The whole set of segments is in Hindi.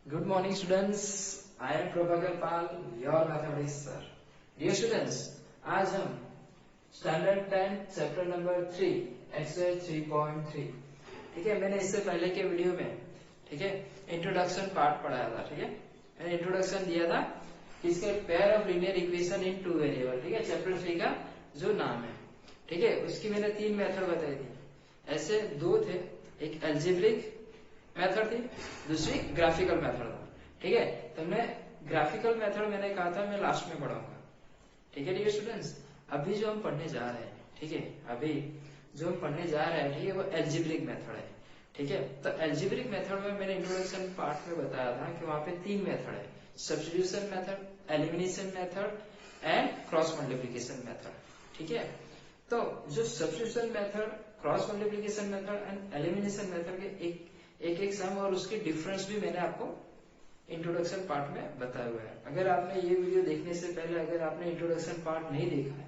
Good morning, students. I am Prabhakar Pal, your mathematics sir. Dear students, आज हम स्टैंडर्ड 10 चैप्टर नंबर 3 एक्सरसाइज 3.3 ठीक है। मैंने इससे पहले के वीडियो में ठीक है इंट्रोडक्शन पार्ट पढ़ाया था। ठीक है, मैंने इंट्रोडक्शन दिया था कि इसके pair of linear equation in two variable. ठीक है, चैप्टर 3 का जो नाम है। ठीक है, उसकी मैंने 3 मेथड बताई थी। ऐसे दो थे, एक एल्जेब्रिक मेथड थी, दूसरी ग्राफिकल मेथड था। ठीक है, तो मैं ग्राफिकल मेथड मैंने कहा था मैं लास्ट में पढ़ाऊंगा। ठीक है डियर स्टूडेंट्स, अभी जो हम पढ़ने जा रहे हैं, ठीक है, अभी जो हम पढ़ने जा रहे हैं, ठीक है, वो एल्जेब्रिक मेथड है। ठीक है, तो एल्जेब्रिक मेथड में मैंने इंट्रोडक्शन पार्ट में बताया था कि वहां पे 3 मेथड है, substitution method, elimination method and cross multiplication method. ठीक है, तो जो substitution method, cross multiplication method and elimination method के एक सम और उसकी डिफरेंस भी मैंने आपको इंट्रोडक्शन पार्ट में बताया हुआ है। अगर आपने ये वीडियो देखने से पहले अगर आपने इंट्रोडक्शन पार्ट नहीं देखा है,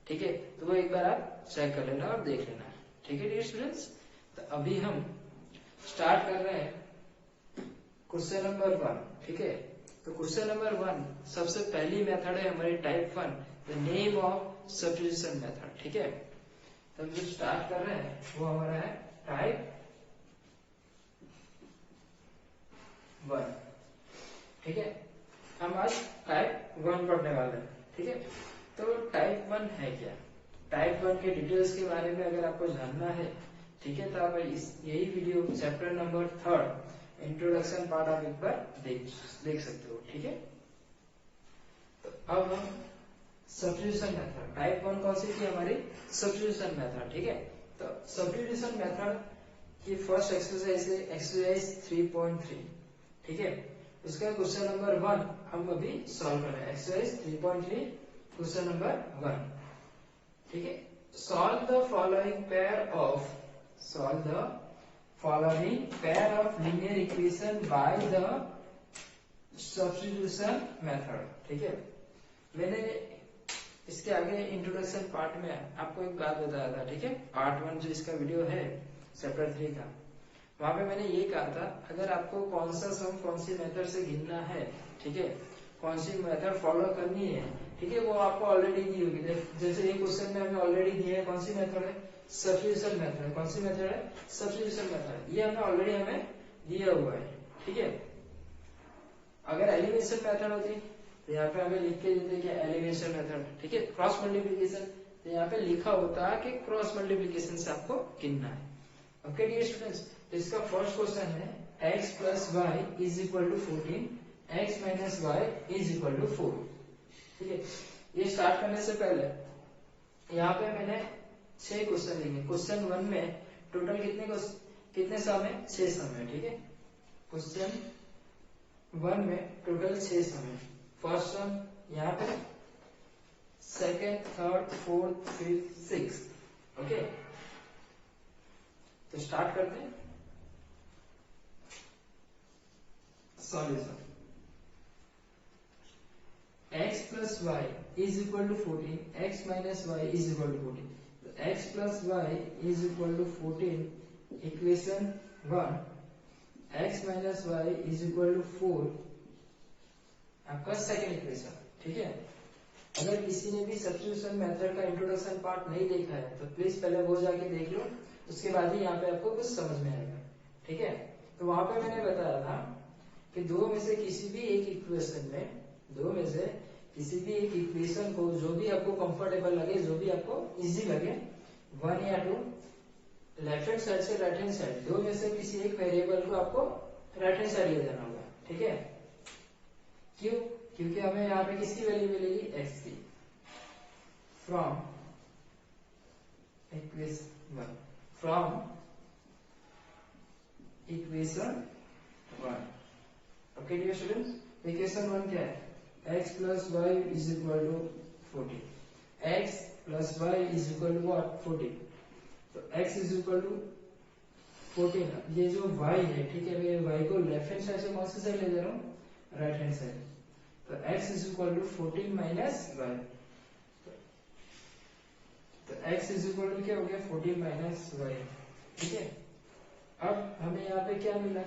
ठीक है, तो वो एक बार आप चेक कर लेना और देख लेना। ठीक है डियर स्टूडेंट्स, तो अभी हम स्टार्ट कर रहे हैं क्वेश्चन नंबर 1। ठीक है, तो क्वेश्चन नंबर 1 सबसे पहली मेथड है हमारी type 1, the name of substitution method. ठीक है, तो जो स्टार्ट कर रहे हैं वो हमारा है टाइप 1। ठीक है, हम आज टाइप 1 पढ़ने वाले हैं। ठीक है, तो टाइप 1 है क्या, टाइप 1 के डिटेल्स के बारे में अगर आपको जानना है, ठीक है, तो आप यही video chapter number 3 introduction part आप एक बार देख सकते हो। ठीक है, तो अब हम सब्स्टिट्यूशन मेथड, टाइप 1 कौन सी थी हमारी, सब्स्टिट्यूशन मेथड। ठीक है, तो सब्स्टिट्यूशन मेथड की फर्स्ट एक्सरसाइज है एक्सरसाइज 3.3। ठीक है, उसका क्वेश्चन नंबर 1 हम अभी सॉल्व कर रहे हैं। Exercise 3.3 question number 1। ठीक है, solve the following pair of linear equation by the substitution method. ठीक है, मैंने इसके आगे इंट्रोडक्शन पार्ट में आपको एक बात बताया था। ठीक है, पार्ट 1 जो इसका वीडियो है चैप्टर 3 का, वहां पे मैंने ये कहा था अगर आपको कौन सा सम कौन सी मेथड से गिनना है, ठीक है, कौन सी मेथड फॉलो करनी है, ठीक है, वो आपको ऑलरेडी दी होगी। जैसे ये क्वेश्चन में हमें ऑलरेडी दिया है, कौन सी मेथड है, सब्स्टिट्यूशन मेथड। कौन सी मेथड है, सब्स्टिट्यूशन मेथड, ये हमें ऑलरेडी हमें दिया हुआ है। ठीक है, अगर एलिमिनेशन मेथड होती तो यहाँ पे हमें लिख के देते कि एलिमिनेशन मेथड। ठीक है, क्रॉस मल्टीप्लिकेशन तो यहाँ पे लिखा होता है कि क्रॉस मल्टीप्लिकेशन से आपको गिनना है। ओके डियर स्टूडेंट्स, तो इसका फर्स्ट क्वेश्चन है x plus Y is equal to 14, x minus Y is equal to 4। ठीक है, ये स्टार्ट करने से पहले यहाँ पे मैंने 6 क्वेश्चन लिखे। क्वेश्चन 1 में टोटल कितने सम है, 6 सम है। ठीक है, क्वेश्चन 1 में टोटल 6 सम है। फर्स्ट सम यहाँ पे, second, third, fourth, fifth, sixth. Okay, तो स्टार्ट करते हैं solution. x plus Y is equal to 14, x minus Y is equal to 14। तो x plus Y is equal to 14 equation 1, x minus Y is equal to 4 आपका सेकेंड इक्वेशन। ठीक है, अगर किसी ने भी सब्स्टिट्यूशन मेथड का इंट्रोडक्शन पार्ट नहीं देखा है तो प्लीज पहले वो जाके देख लो, उसके बाद ही यहाँ पे आपको कुछ समझ में आएगा। ठीक है, तो वहां पे मैंने बताया था कि दो में से किसी भी एक इक्वेशन को जो भी आपको कंफर्टेबल लगे, जो भी आपको इजी लगे, 1 या 2, लेफ्ट हैंड साइड से राइट हैंड साइड, दो में से किसी एक वेरिएबल को आपको राइट हैंड साइड ले जाना होगा। ठीक है, क्यों, क्योंकि हमें यहाँ पे किसकी वैल्यू मिलेगी, x की, from equation 1। Okay dear students, equation 1 क्या है, x plus Y is equal to 14, x plus Y is equal to what, 14। तो x इज इक्वल टू 14, ये जो y है, ठीक है, मैं y को लेफ्ट हैंड साइड से कौन सी साइड ले जा रहा हूँ, राइट हैंड साइड। तो x is equal to 14 minus Y, तो x इज इक्वल टू क्या हो गया, 14 माइनस वाई। ठीक है, अब हमें यहाँ पे क्या मिला,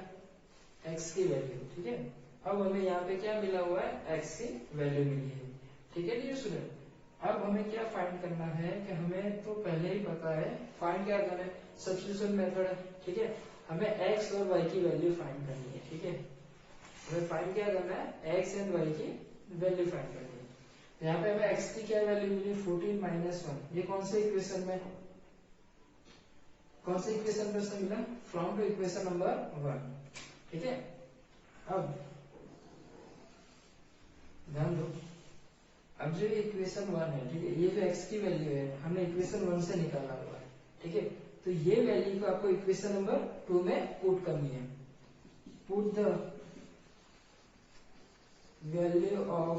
x की वैल्यू, ठीक है। अब हमें यहाँ पे क्या मिला हुआ है, x की वैल्यू मिली है, ठीक है डियर स्टूडेंट। अब हमें क्या फाइंड करना है कि हमें तो पहले ही पता है फाइंड क्या करना है, सब्स्टिट्यूशन मेथड है, ठीक है। हमें x और y की वैल्यू फाइंड करनी है, ठीक है। हमें फाइंड क्या करना है, x एंड y की वैल्यू फाइंड करनी है। यहाँ पे हमें x की क्या वैल्यू मिली, 14 माइनस 1। ये कौन से इक्वेशन में, कौन से इक्वेशन पर से मिला, फ्रॉम टू इक्वेशन नंबर 1, ठीक है। अब ध्यान दो, अब जो इक्वेशन 1 है, ठीक है, ये जो x की वैल्यू है हमने इक्वेशन 1 से निकाला हुआ है, ठीक है। तो ये वैल्यू को आपको इक्वेशन नंबर 2 में पुट करनी है। Put the value of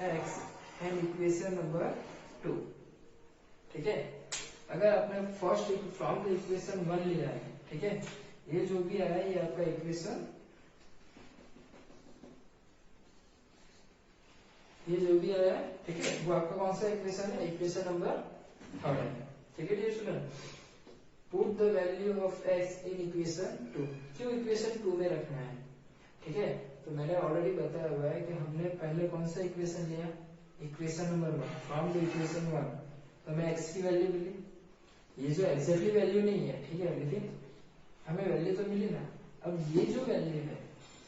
x and equation number 2, ठीक है। अगर आपने फर्स्ट फ्रॉम द इक्वेशन 1 लिया है, ठीक है, ये जो भी आया है ये आपका इक्वेशन, ये जो भी आया है, ठीक है, वो आपका कौन सा इक्वेशन है, इक्वेशन नंबर 3 है, ठीक है dear student. Put the value of x in equation 2। क्यों इक्वेशन 2 में रखना है, ठीक है। तो मैंने ऑलरेडी बताया हुआ है कि हमने पहले कौन सा इक्वेशन लिया, equation number 1, from the equation 1 तो हमें x की वैल्यू मिली। ये जो एग्जैक्टली वैल्यू नहीं है, ठीक है, लेकिन हमें वैल्यू तो मिली ना। अब ये जो वैल्यू है,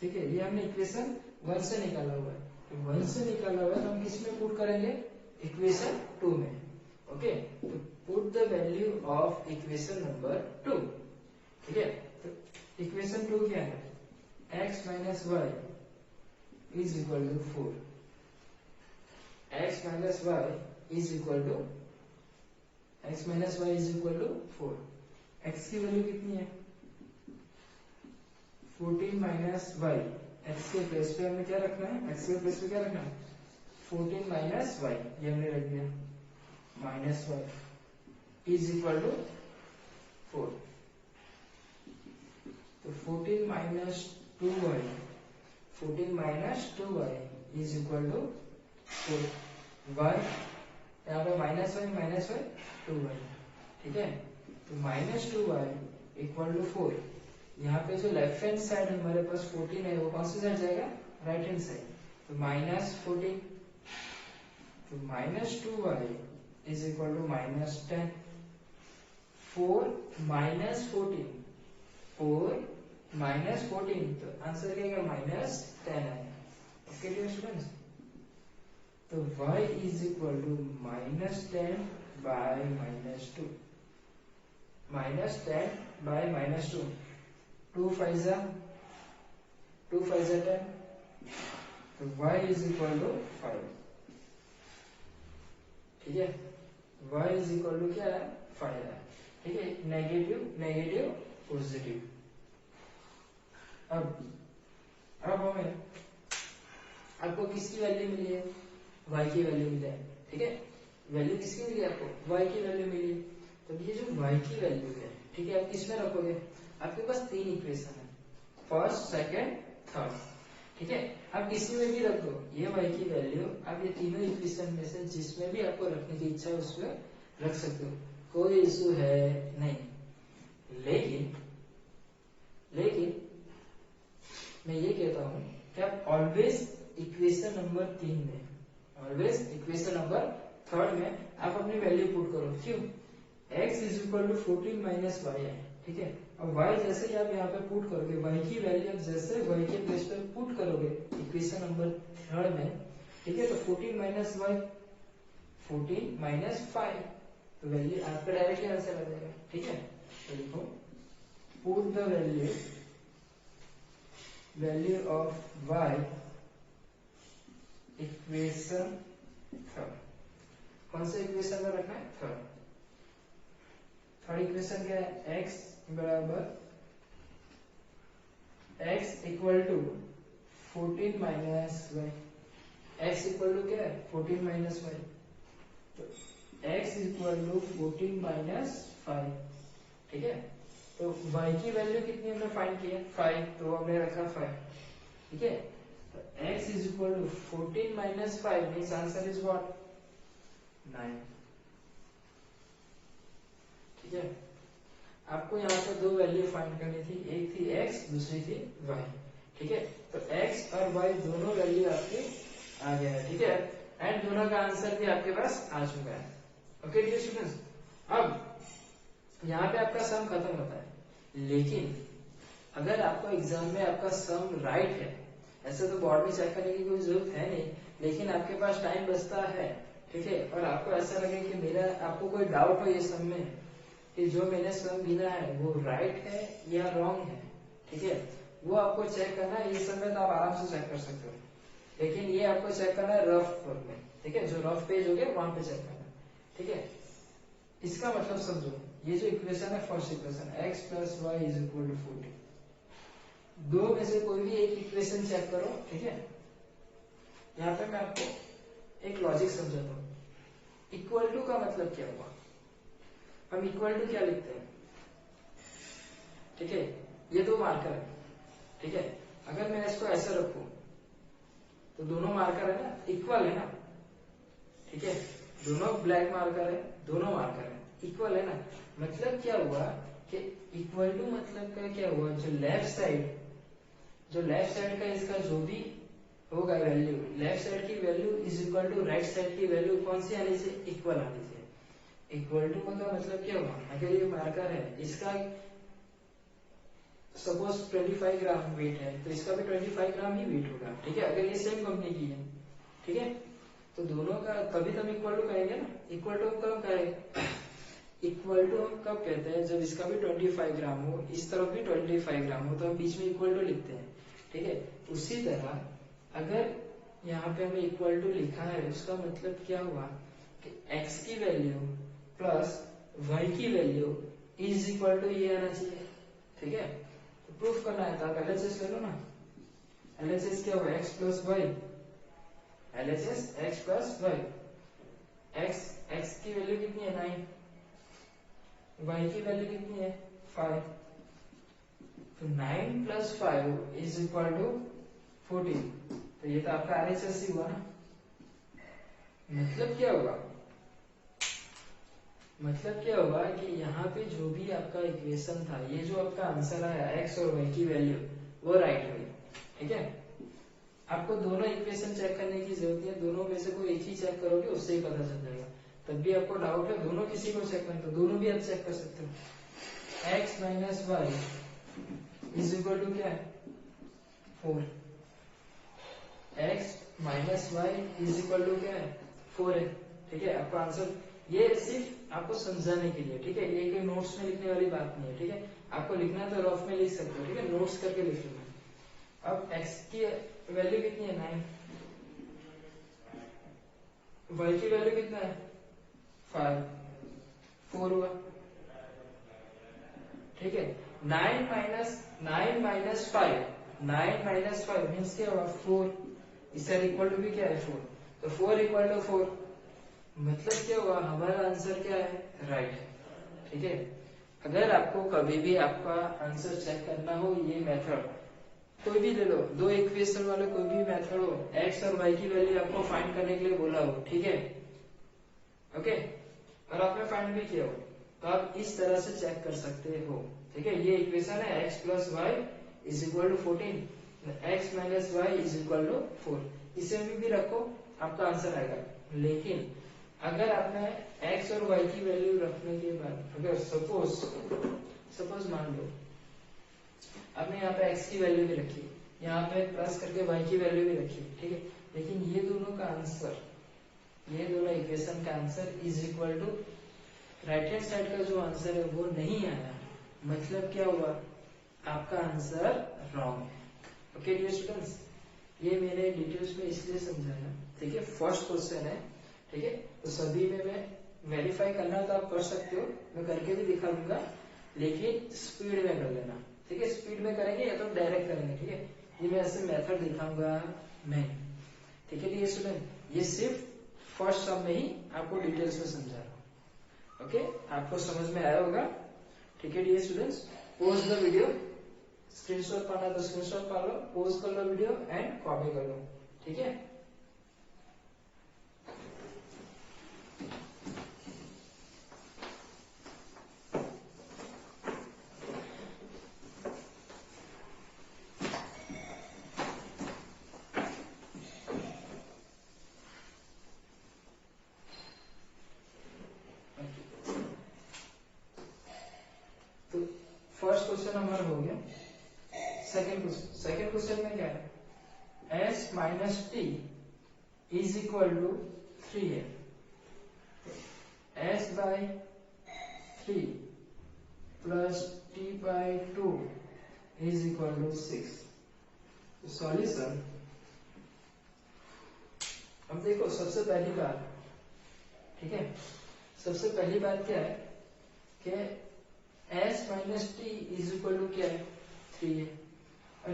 ठीक है, ये हमने इक्वेशन 1 से निकाला हुआ है, तो 1 से निकाला हुआ है तो हम किस में पुट करेंगे, इक्वेशन 2 में, ओके। तो put the value of equation number 2, ठीक है। तो इक्वेशन 2 क्या है, x minus Y is equal to 4, x minus Y is equal to, x minus Y is equal to 4। x की वैल्यू कितनी है, 14 माइनस वाई, एक्स के प्लेस पे हमें क्या रखना है, एक्स के प्लेस पे क्या रखना है, 14 माइनस वाई, ये हमने रख दिया, minus Y is equal to 4। तो 14 minus 2y, 14 minus 2y is equal to 4। y यहाँ पे माइनस वाई 2y, ठीक है। तो माइनस 2y इक्वल टू 4। यहाँ पे जो लेफ्ट हैंड साइड हमारे पास 14 है वो कौन सी साइड जाएगा, राइट हैंड साइड, तो माइनस 14। तो minus 2y is equal to minus 10। 4 minus 14, 4 minus 14, तो आंसर क्या है, माइनस 10 है, ओके डियर स्टूडेंट्स। तो y is equal to minus 10 by minus 2, minus 10 by minus 2, 2 5 जा 10, तो y इज इक्वल टू 5, ठीक है। y इज इक्वल टू क्या है, 5 है, ठीक है। Negative negative positive. अब हमें, आपको किसकी वैल्यू मिली है, y की वैल्यू मिली है, ठीक है। वैल्यू किसकी मिली है आपको, y की वैल्यू मिली। तो ये जो y की वैल्यू है, ठीक है, आप किसमें रखोगे, आपके पास 3 इक्वेशन है, फर्स्ट सेकंड थर्ड, ठीक है। आप किसी में भी रख दो ये y की वैल्यू, आप ये तीनों इक्वेशन में से जिसमें भी आपको रखने की इच्छा है उसमें रख सकते हो, कोई इशू है नहीं। लेकिन मैं ये कहता हूं कि आप ऑलवेज इक्वेशन नंबर 3 में, ऑलवेज इक्वेशन नंबर 3 में आप अपनी वैल्यू पुट करो। क्यों, x is equal to 14 minus y है, ठीक है। अब y जैसे ही आप यहाँ पे पुट करोगे, y की वैल्यू आप जैसे y के प्लेस पे पुट करोगे इक्वेशन नंबर 3 में, ठीक है, तो 14 माइनस वाई, 14 माइनस 5, तो वैल्यू आपका डायरेक्टली आंसर आ जाएगा, ठीक है। तो लिखो, put the value of y equation 3, कौन सा इक्वेशन में रखना है, थर्ड इक्वेशन क्या है, x बराबर, x equal to 14 minus y, x equal to क्या है, 14 माइनस वाई, तो x इक्वल टू 14 माइनस 5, ठीक है। तो y की वैल्यू कितनी हमने फाइंड की है, 5, तो हमने रखा 5, ठीक है। तो x is equal to 14 minus 5 means answer is what, 9, ठीक है। आपको यहाँ पे दो वैल्यू फाइंड करनी थी, एक थी x दूसरी थी y, ठीक है। तो x और y दोनों वैल्यू आपके आ गया है, ठीक है, एंड दोनों का आंसर भी आपके पास आ चुका है। ओके डियर स्टूडेंट्स, अब यहाँ पे आपका सम खत्म होता है, लेकिन अगर आपको एग्जाम में आपका सम राइट है, ऐसे तो बोर्ड में चेक करने की कोई जरूरत है नहीं, लेकिन आपके पास टाइम बचता है, ठीक है, और आपको ऐसा लगे कि मेरा आपको कोई डाउट हो ये सम में कि जो मैंने सम गिना है वो राइट है या रॉन्ग है, ठीक है, वो आपको चेक करना है। ये सम में तो आप आराम से चेक कर सकते हो, लेकिन ये आपको चेक करना है रफ वर्क में, ठीक है, जो रफ पेज हो गया वहां पे चेक करना है, ठीक है। इसका मतलब समझो, ये जो इक्वेशन है first equation x plus Y is equal to 40, दो में से कोई भी एक इक्वेशन चेक करो, ठीक है। यहाँ पे मैं आपको एक लॉजिक समझाता हूँ। इक्वल टू का मतलब क्या हुआ, हम इक्वल टू क्या लिखते हैं, ठीक है, ये दो मार्कर है, ठीक है, अगर मैं इसको ऐसे रखूं तो दोनों मार्कर है ना, इक्वल है ना, ठीक है, दोनों ब्लैक मार्कर है, दोनों मार्कर है, इक्वल है ना, मतलब क्या हुआ कि इक्वल टू मतलब का क्या हुआ, जो लेफ्ट साइड का इसका जो भी होगा वैल्यू, लेफ्ट साइड की value is equal to right side की वैल्यू कौन सी आनी चाहिए, इक्वल आनी चाहिए। इक्वल टू का मतलब क्या हुआ, अगर ये मार्कर है, इसका सपोज 25 ग्राम वेट है, तो इसका भी 25 ग्राम ही वेट होगा, ठीक है, अगर ये सेम कंपनी की है, ठीक है, तो दोनों का तभी तो हम इक्वल टू कहेंगे ना। इक्वल टू कब कहेंगे, इक्वल टू हम कब कहते हैं, जब इसका भी 25 ग्राम हो, इस तरफ भी 25 ग्राम हो, तो हम बीच में इक्वल टू लिखते हैं, ठीक है। उसी तरह अगर यहाँ पे हमें इक्वल टू लिखा है, उसका मतलब क्या हुआ कि x की वैल्यू प्लस y की वैल्यू इज इक्वल टू ये आना चाहिए, ठीक है। तो प्रूफ करना है तो आप LHS ले लो ना, LHS क्या हुआ, x plus y, LHS x plus y, x की वैल्यू कितनी है 9, y की वैल्यू कितनी है 5, तो 9 प्लस 5 इज इक्वल टू 14, तो ये तो आपका RHS ही हुआ ना। मतलब क्या हुआ कि यहाँ पे जो भी आपका इक्वेशन था, ये जो आपका आंसर आया x और y की वैल्यू वो राइट हुई, ठीक है। आपको दोनों इक्वेशन चेक करने की जरूरत है, दोनों में से कोई एक ही चेक करोगे उससे ही पता चल जाएगा। तब भी आपको डाउट है दोनों किसी को चेक करना, तो दोनों भी आप चेक कर सकते हो। x minus Y is equal to क्या है 4, x minus Y is equal to क्या है 4 है, ठीक है। आपका आंसर ये सिर्फ आपको समझाने के लिए, ठीक है, ये कोई नोट्स में लिखने वाली बात नहीं है, ठीक है। आपको लिखना तो रफ में लिख सकते हो, ठीक है, नोट्स करके लिख लेना। अब x की वैल्यू कितनी है 9, y की वैल्यू कितना है 5, 4 हुआ, ठीक है। 9 माइनस 5 मीन्स क्या हुआ 4, इसका इक्वल टू भी क्या है 4, तो 4 इक्वल टू 4, मतलब क्या हुआ हमारा आंसर क्या है राइट है, ठीक है। अगर आपको कभी भी आपका आंसर चेक करना हो, ये मेथड कोई भी ले लो, दो इक्वेशन वाले कोई भी मेथड हो, x और y की वैल्यू आपको फाइंड करने के लिए बोला हो, ठीक है, ओके, और आपने फाइंड भी किया हो, तो आप इस तरह से चेक कर सकते हो, ठीक है। ये इक्वेशन है x plus Y is equal to 14, x minus Y is equal to 4, इसे भी रखो आपका आंसर आएगा। लेकिन अगर आपने x और y की वैल्यू रखने के बाद अगर सपोज मान लो आपने यहाँ पे x की वैल्यू भी रखी, यहाँ पे प्लस करके y की वैल्यू भी रखी, ठीक है, लेकिन ये दोनों का आंसर, ये दोनों इक्वेशन का answer is equal to right hand side का जो आंसर है वो नहीं आया, मतलब क्या हुआ आपका आंसर रॉन्ग है। ओके डियर स्टूडेंट्स, ये मैंने डिटेल्स में इसलिए समझाया, ठीक है, फर्स्ट क्वेश्चन है, ठीक है, तो सभी में मैं वेरीफाई करना तो आप कर सकते हो, मैं करके भी दिखा दूंगा, लेकिन स्पीड में कर लेना, ठीक है, स्पीड में करेंगे या तो डायरेक्ट करेंगे, ठीक है, ये मैं ऐसे मेथड दिखाऊंगा नहीं, ठीक है डियर स्टूडेंट, ये सिर्फ फर्स्ट सम में ही आपको डिटेल्स में समझा रहा हूँ। ओके, आपको समझ में आया होगा, ठीक है dear students, pause the video, screenshot पाना तो स्क्रीनशॉट पा लो, पोज कर लो वीडियो एंड कॉपी कर लो, ठीक है। क्वेश्चन हमारा हो गया। सेकेंड क्वेश्चन में क्या है, s minus t is equal to 3 है, s by 3 plus t by 2 is equal to 6। Solution, अब देखो सबसे पहली बात, ठीक है, सबसे पहली बात क्या है कि s minus t is equal to क्या है, 3 है, और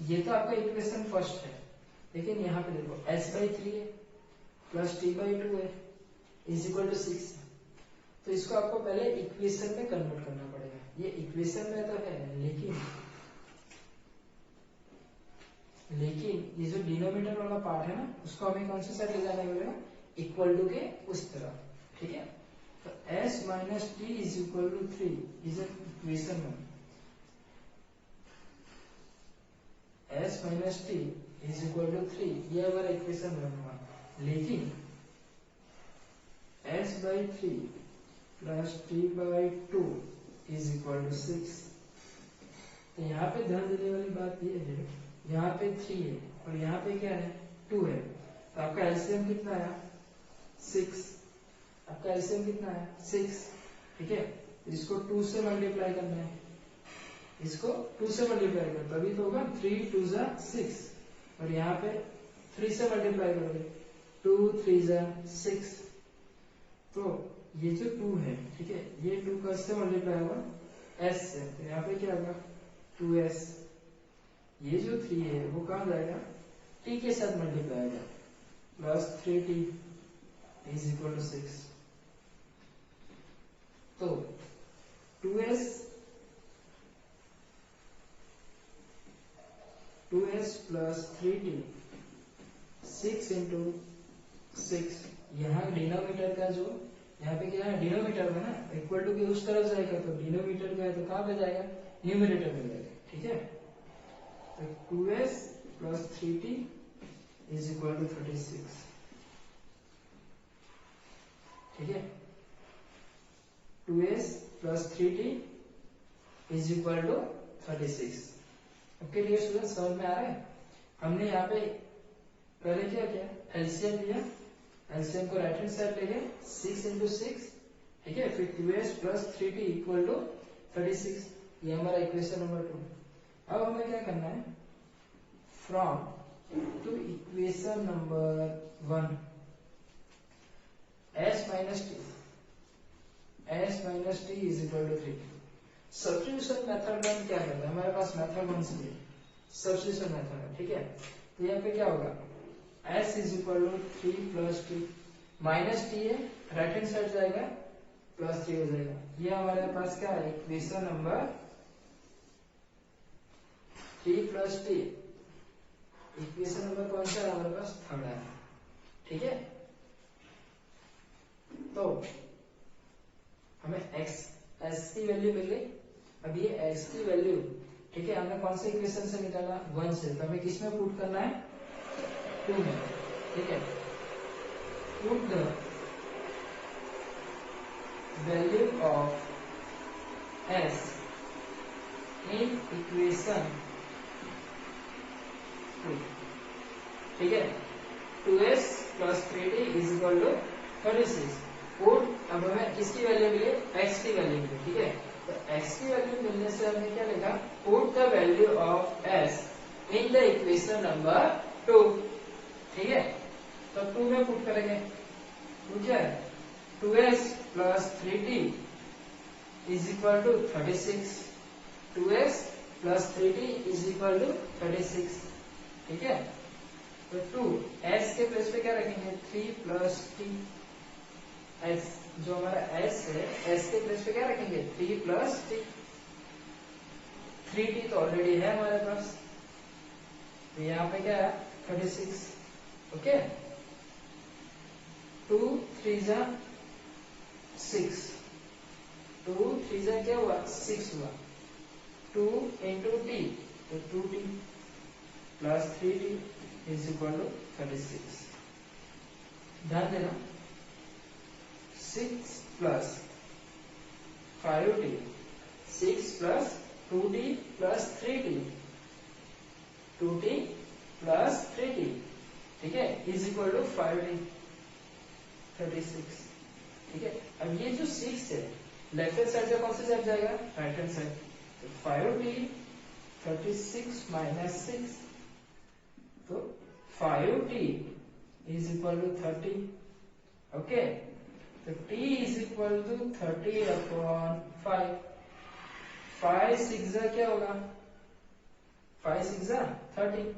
ये तो आपका इक्वेशन फर्स्ट है, लेकिन यहाँ पे देखो s बाई 3 है प्लस t बाई 2 है इज इक्वल टू 6 है, तो इसको आपको पहले इक्वेशन में कन्वर्ट करना पड़ेगा। ये इक्वेशन में तो है, लेकिन ये जो डिनोमिनेटर वाला पार्ट है ना, उसको हमें कौन सी साइड ले जाना पड़ेगा, इक्वल टू के उस तरफ, ठीक है। तो s minus t is equal to 3 is equation में, s minus t is equal to 3 ये हमारा इक्वेशन में हुआ, लेकिन s by 3 plus t by 2 is equal to 6। तो यहाँ पे ध्यान देने वाली बात ये है, यहाँ पे 3 है और यहाँ पे क्या है, 2 है, तो आपका एलसीएम कितना आया, 6। आपका एलसीएम कितना है, 6, ठीक है। इसको 2 से मल्टीप्लाई करना है, इसको 2 से मल्टीप्लाई कर, तभी तो होगा 3 2 जा 6, और यहाँ पे 3 से मल्टीप्लाई करोगे 2 3 जा 6, तो ये जो 2 है, ठीक है, ये 2 का से मल्टीप्लाई होगा s से, तो यहाँ पे क्या होगा 2s। ये जो 3 है वो कहाँ जाएगा, t के साथ मल्टीप्लाई होगा, plus 3t is equal to 6। तो 2s प्लस 3t 6 इंटू 6, यहाँ डिनोमीटर का जो, यहाँ पे क्या है, डिनोमीटर में ना इक्वल टू के उस तरफ जाएगा, तो डिनोमीटर का है तो कहाँ पे जाएगा, न्यूमरेटर में जाएगा, ठीक है। तो 2s plus 3t is equal to 36, ठीक है। 2s plus 3t is equal to 36। Okay dear student, समझ में आ रहा है। हमने यहाँ पे पहले क्या किया, एलसीएम लिया, एलसीएम को राइट हैंड साइड ले गए 6 इंटू 6, ठीक है, फिर 2s plus 3t equal to 36, ये हमारा इक्वेशन नंबर 2। अब हमें क्या करना है, from to equation number 1, s minus t is equal to 3। Substitution method में क्या करता है, हमारे पास मेथड कौन सी है, सब्स्टिट्यूशन मेथड है, ठीक है। तो यहाँ पे क्या होगा, s is equal to 3 plus t, minus t है, राइट हैंड साइड जाएगा प्लस 3 हो जाएगा। ये हमारे पास क्या है, equation number 3 plus t, equation number कौन सा है हमारे पास, थर्ड है, ठीक है। तो हमें s की वैल्यू मिल गई। अब ये s की वैल्यू, ठीक है, हमने कौन से इक्वेशन से निकाला, 1 से, तो हमें किस में पुट करना है, 2 में, ठीक है। Put the value of s in equation 2, ठीक है। 2s plus 3t is equal to 36। Put, अब हमें किसकी वैल्यू मिली, x की वैल्यू मिली, ठीक है। तो x की वैल्यू मिलने से हमने क्या लिखा, put the value of s in the equation number 2, ठीक है। तो 2 में पुट करेंगे, तो क्या है, 2s plus 3t is equal to 36, 2s plus 3t is equal to 36, ठीक है। तो 2 s के प्लेस पे क्या रखेंगे, 3 प्लस t, s जो हमारा s है, s के प्लेस पे क्या रखेंगे, 3 प्लस t, 3t तो ऑलरेडी है हमारे पास, तो यहाँ पे क्या है 36, ओके। 2 3 जा 6, 2 3 जा क्या हुआ, 6 हुआ, 2 इंटू t, तो 2t plus 3t is equal to 36। ध्यान देना, 6 plus 5t, 6 plus 2t plus 3t, 2t plus 3t, ठीक है, इज इक्वल टू 5t, 36, ठीक है। अब ये जो 6 है लेफ्ट हैंड साइड से कौन सी साइड जाएगा, राइट हैंड साइड, तो 5t 36 माइनस 6, तो 5t is equal to 30, okay. तो t is equal to 30 upon 5, 5 6 क्या होगा, 5 6 30,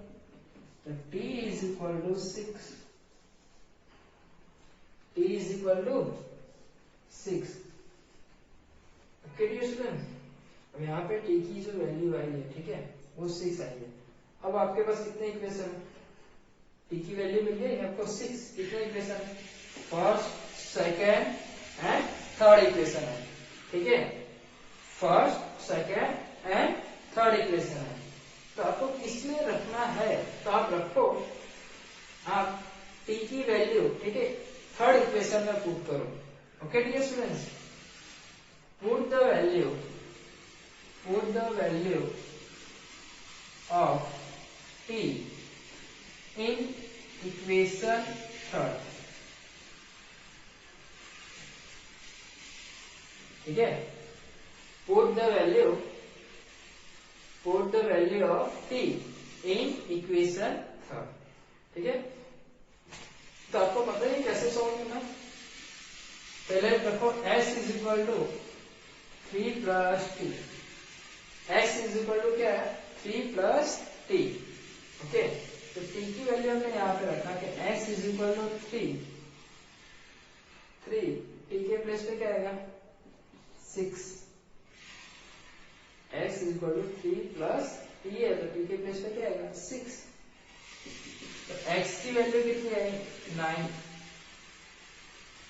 तो t is equal to 6, t is equal to 6, okay dear student. अब यहाँ पे t की जो वैल्यू आई है, ठीक है, वो 6 आई है। अब आपके पास कितने इक्वेशन है, t की वैल्यू मिल गई आपको 6, कितने इक्वेशन है, first second and third equation है, ठीक है, first second and third equation है। तो आपको किसमें रखना है, तो आप रखो, आप t की वैल्यू, ठीक है, थर्ड इक्वेशन में पुट करो, okay dear students. Put the value of t in equation third, ठीक है, put the value of t in equation third, ठीक है। तो आपको पता है कैसे सॉल्व करना, पहले रखो s is equal to 3 plus t, x is equal to क्या है, 3 प्लस t, ओके। तो t की वैल्यू हमने यहाँ पे रखा कि x is equal to 3, t के प्लेस पे क्या आएगा 6, x is equal to 3 plus t है, तो t के प्लेस पे क्या आएगा 6, तो x की वैल्यू कितनी है 9,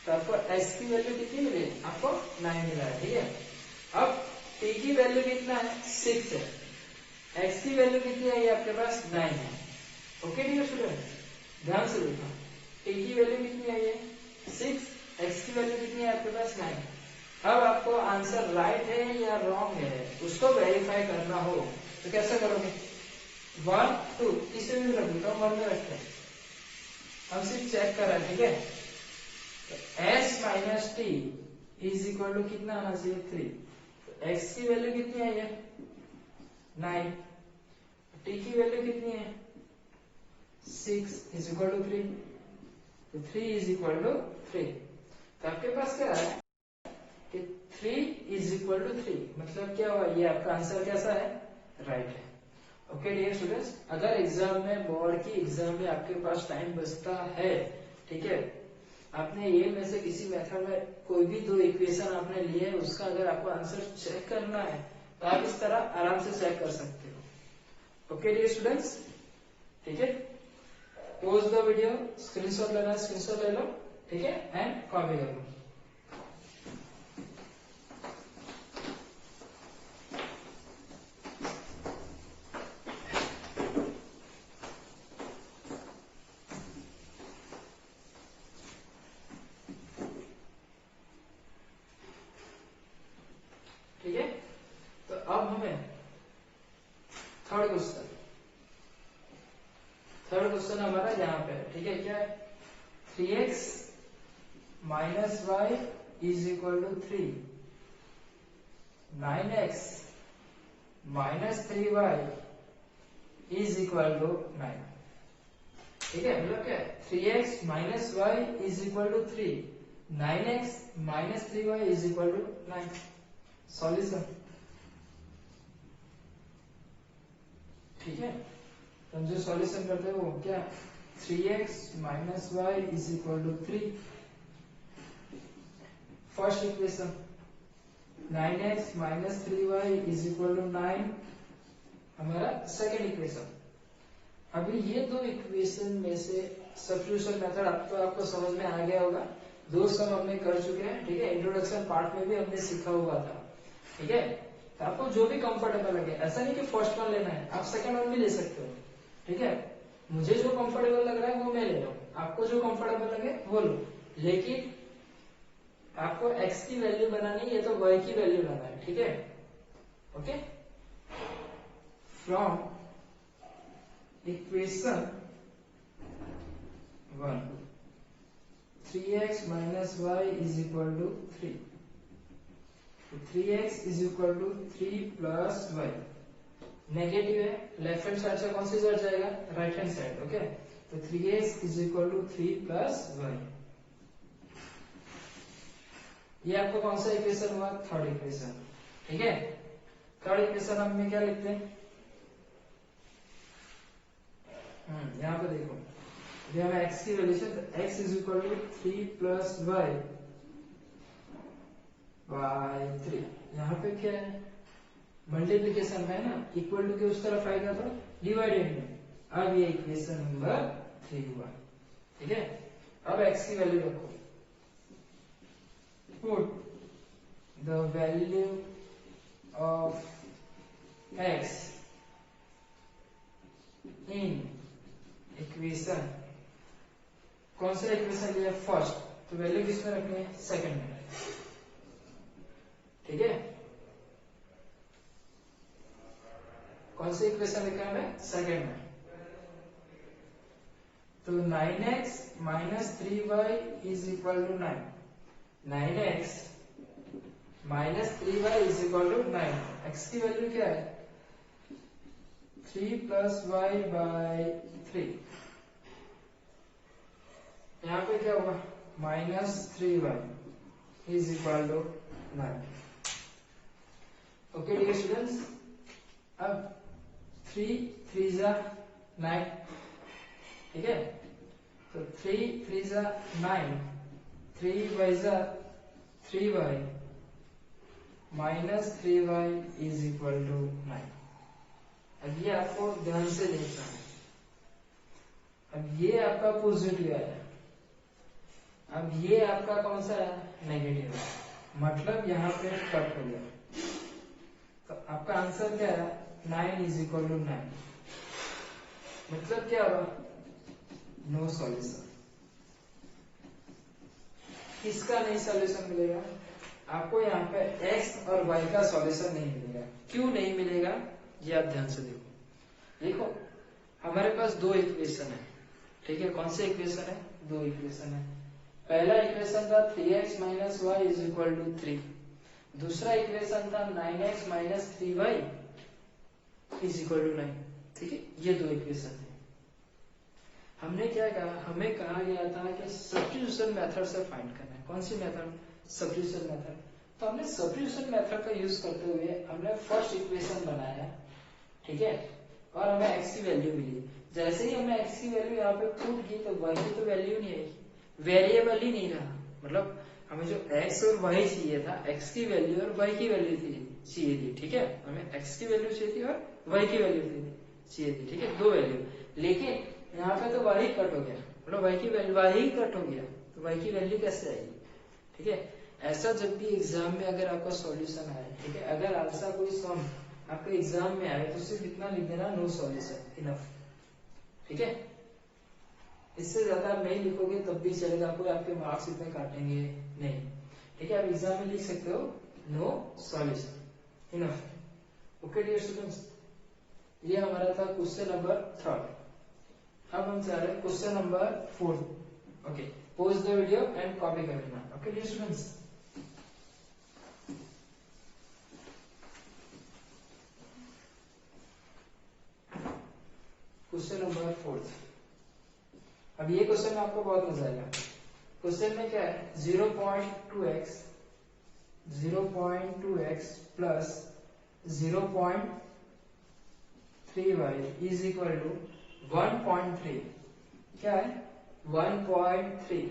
तो आपको x की वैल्यू कितनी मिली, आपको 9 मिला है, ठीक है। अब t की वैल्यू कितना है 6 है, x की वैल्यू कितनी है, ये आपके पास 9 है, ओके डियर स्टूडेंट, ध्यान से देखो, t की वैल्यू कितनी है, ये 6, x की वैल्यू कितनी है आपके पास 9। अब आपको आंसर राइट है या रॉन्ग है उसको वेरीफाई करना हो तो कैसे करोगे, 1 2 किसी भी रख देता हूँ, 1 में रखते हैं, हम सिर्फ चेक कर रहे हैं, ठीक है। तो s minus t is equal to कितना आना चाहिए 3, तो x की वैल्यू कितनी है ये 9, t की वैल्यू कितनी है 6 इज इक्वल टू 3, तो 3 इज इक्वल टू 3, तो आपके पास क्या है कि 3 इज इक्वल टू 3, मतलब क्या हुआ, ये आपका आंसर कैसा है, राइट है, ओके डियर स्टूडेंट्स। अगर एग्जाम में, बोर्ड की एग्जाम में आपके पास टाइम बचता है, ठीक है, आपने ये में से किसी मेथड में कोई भी 2 इक्वेशन आपने लिए, उसका अगर आपको आंसर चेक करना है तो आप इस तरह आराम से चेक कर सकते हो, ओके डियर स्टूडेंट्स, ठीक है। पोज द वीडियो, स्क्रीनशॉट लेना है स्क्रीनशॉट ले लो, ठीक है, एंड कॉपी कर लो। ठीक है, तो अब हमें थर्ड क्वेश्चन हमारा यहाँ पे, ठीक है, क्या है, 3x minus Y is equal to 3, 9x minus 3y is equal to 9, ठीक है, मतलब क्या है, 3x minus Y is equal to 3, 9x minus 3y is equal to 9, solution, ठीक है। तो हम जो सॉल्यूशन करते हैं वो क्या, 3x minus Y is equal to 3, first equation 9x minus 3y is equal to 9, हमारा सेकेंड इक्वेशन। अभी ये 2 इक्वेशन में से सब्स्टिट्यूशन मेथड आपको समझ में आ गया होगा, 2 सम हमने कर चुके हैं, ठीक है, इंट्रोडक्शन पार्ट में भी हमने सीखा हुआ था, ठीक है। तो आपको जो भी कंफर्टेबल लगे, ऐसा नहीं कि फर्स्ट वन लेना है, आप सेकंड वन भी ले सकते हो, ठीक है। मुझे जो कंफर्टेबल लग रहा है वो मैं ले रहा हूँ, आपको जो कंफर्टेबल लगे वो लो, लेकिन आपको x की वैल्यू बनानी है, ये तो y की वैल्यू लाना है, ठीक है, okay. From equation 1 3x minus y is equal to 3. तो 3x is equal to 3 plus y. Negative है, लेफ्ट हैंड साइड से कौन सी साइड जाएगा? Right hand side. ओके, तो 3x is equal to 3 plus y. ये आपको कौन सा इक्वेशन हुआ? Third equation. ठीक है, थर्ड इक्वेशन हम क्या लिखते हैं? यहाँ पे देखो, ये हमें x की वैल्यू से x is equal to 3 plus y by 3. यहाँ पे क्या है? मल्टीप्लिकेशन में है ना, इक्वल टू के उस तरफ आएगा तो डिवाइडेड में. अब ये इक्वेशन नंबर 3 हुआ. ठीक है, अब x की वैल्यू रखो. Put the value of x in equation. कौन सा इक्वेशन लिया? फर्स्ट. तो वैल्यू किसमें रखनी है? सेकंड में. ठीक है, कौन सा इक्वेशन लिखा है हमें? सेकंड में. तो 9x minus 3y is equal to 9. 9x minus 3y is equal to 9. x की वैल्यू क्या है? 3 plus y by 3. यहाँ पे क्या होगा? minus 3y is equal to 9. Okay dear students, अब 3 3 जा 9. ठीक है, तो 3 3 जा 9, 3 y जा 3y minus 3y is equal to 9. अब ये आपको ध्यान से देखना है. अब ये आपका पॉजिटिव है, अब ये आपका कौन सा है? नेगेटिव है. मतलब यहाँ पे कट हो गया. तो आपका आंसर क्या है? 9 is equal to 9. मतलब क्या होगा? No solution. किसका नहीं सॉल्यूशन मिलेगा? आपको यहाँ पे x और y का सॉल्यूशन नहीं मिलेगा. क्यों नहीं मिलेगा? ये आप ध्यान से देखो. देखो, हमारे पास दो इक्वेशन है. ठीक है, कौन से इक्वेशन है? दो इक्वेशन है. पहला इक्वेशन था 3x minus y is equal to 3. दूसरा इक्वेशन था 9x minus 3y is equal to 9. ठीक है, ये दो इक्वेशन थे. हमने क्या कहा? हमें कहा गया था कि सब्स्टिट्यूशन मेथड से फाइंड करना है. कौन सी मेथड? Substitution method. तो हमने सब्स्टिट्यूशन मेथड का यूज करते हुए हमने फर्स्ट इक्वेशन बनाया. ठीक है, और हमें x की वैल्यू मिली. जैसे ही हमने x की वैल्यू यहाँ पे पुट की तो y की तो वैल्यू नहीं आई, वेरिएबल ही नहीं रहा. मतलब हमें जो x और y चाहिए था, x की वैल्यू और y की वैल्यू चाहिए थी. ठीक है, हमें x की वैल्यू चाहिए थी और y की वैल्यू चाहिए थी. ठीक है, दो वैल्यू. लेकिन यहाँ पे तो y ही कट हो गया. मतलब y की वैल्यू y ही कट हो गया, तो y की वैल्यू कैसे आएगी? ठीक है, ऐसा जब भी एग्जाम में अगर आपका सॉल्यूशन आए, ठीक है, अगर ऐसा कोई सम आपके एग्जाम में आए तो सिर्फ इतना लिख देना, नो सॉल्यूशन, इनफ. ठीक है, इससे ज्यादा नहीं लिखोगे तब भी चलेगा, कोई आपके मार्क्स इतने काटेंगे नहीं. ठीक है, आप एग्जाम में लिख सकते हो no solution, enough. Okay dear students, ये हमारा था क्वेश्चन नंबर 3. अब हम जा रहे हैं question number 4. Okay, pause the video and copy कर लेना. Okay dear students, question number 4. अब ये क्वेश्चन में आपको बहुत मजा आएगा. क्वेश्चन में क्या है? 0.2x plus 0.3y is equal to 1.3. क्या है? 1.3.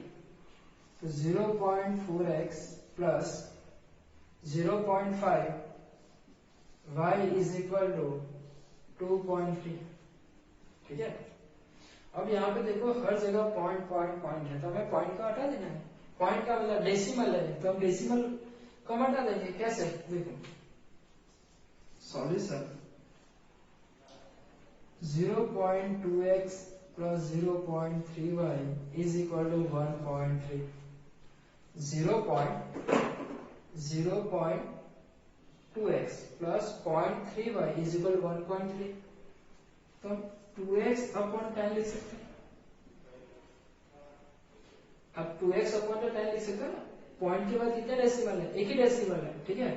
तो 0.4x plus 0.5 y is equal to 2.3. ठीक है, अब यहाँ पे देखो हर जगह पॉइंट पॉइंट पॉइंट है, तो हमें पॉइंट का हटा देना है. पॉइंट का मतलब डेसिमल है, तो हम डेसिमल को हटा देंगे. कैसे? देखो, solution 0.2x plus 0.3y is equal to 1.3. 0.2x plus 0.3y is equal 1.3। तो हम 2x अपॉन 10 लिख सकते हैं। अब 2x अपॉन 10 लिख सकते हैं ना। पॉइंट के बाद कितने डेसिमल है? एक ही डेसिमल है, ठीक है,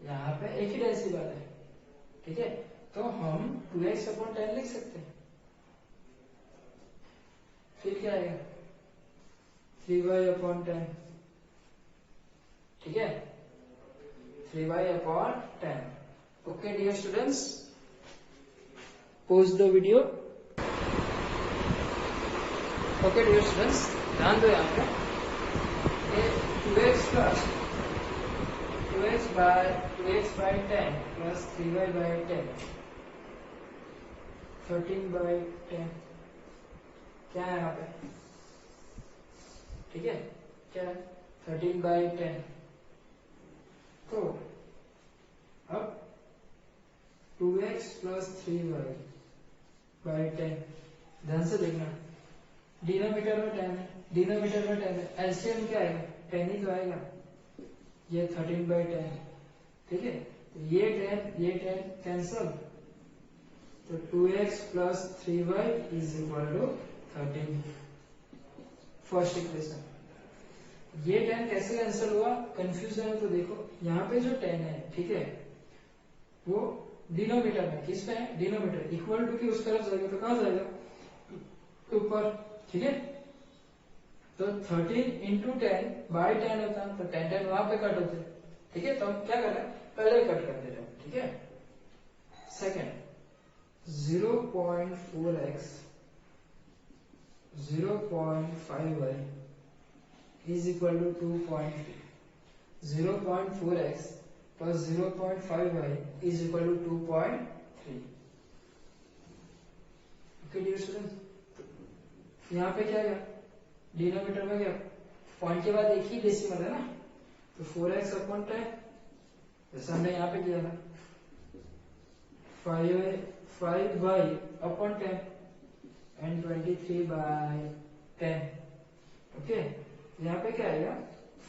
यहाँ पे एक ही डेसिमल है, ठीक है, तो हम 2x अपॉन 10 लिख सकते हैं। फिर क्या आएगा? 3y अपॉन 10, ठीक है, 3y upon 10। Okay dear students, pause the video. Okay dear students, ध्यान दो यहाँ पे 2x by 10 plus 3y by 10, 13 by 10 क्या है यहाँ पे? ठीक है, क्या है? 13 by 10। तो अब 2x plus 3y by 10, ध्यान से देखना, डिनोमिनेटर में 10 है, डिनोमिनेटर में 10 है, एलसीएम क्या आएगा? 10 ही तो आएगा। ये 13 by 10, ठीक है, तो ये 10 कैंसल, तो 2x plus 3y is equal to 13। First equation. ये 10 कैसे कैंसिल हुआ? कंफ्यूजन है तो देखो, यहाँ पे जो 10 है, ठीक है, वो डिनोमिनेटर में, किस पे है? डिनोमिनेटर, इक्वल टू की उस तरफ जाएगा तो कहाँ जाएगा? ऊपर, ठीक है, तो 13 इंटू 10 बाई 10 होता, तो 10 वहां पे कट होते, ठीक है, तो हम क्या कर रहे हैं? पहले कट कर दे रहे हैं, ठीक है। Second, 0.4x 0.5y is equal to 2.3। 0.4x plus 0.5y is equal to 2.3। Okay dear student, यहाँ पे क्या गया? डिनोमिनेटर में क्या? पॉइंट के बाद एक ही डेसिमल है ना, तो 4x अपॉन 10, जैसा हमने यहाँ पे किया था, 5y upon 10 and 23 by 10। Okay, यहाँ पे क्या आएगा?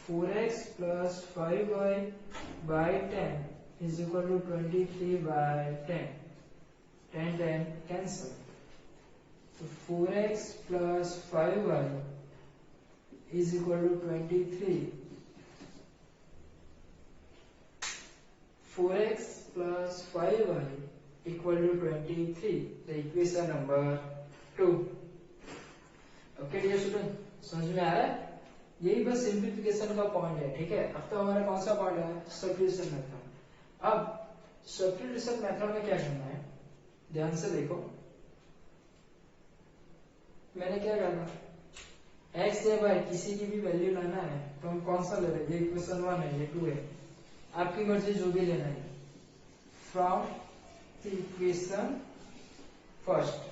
4x plus 5y by 10 is equal to 23 by 10, 10 cancel, तो 4x plus 5y is equal to 23। 4x plus 5y equal to 23, the equation number 2। Okay dear student, समझ में आ रहा है? यही बस सिंप्लीफिकेशन का पॉइंट है, ठीक है। अब तो हमारा कौन सा पॉइंट है? Substitution method. अब सब्स्टिट्यूशन मेथड में क्या करना है, ध्यान से देखो, मैंने क्या करना, x या y किसी की भी वैल्यू लाना है तो हम कौन सा ले रहे हैं? ये इक्वेशन 1 है, ये 2 है, आपकी मर्जी जो भी लेना है। From the equation first,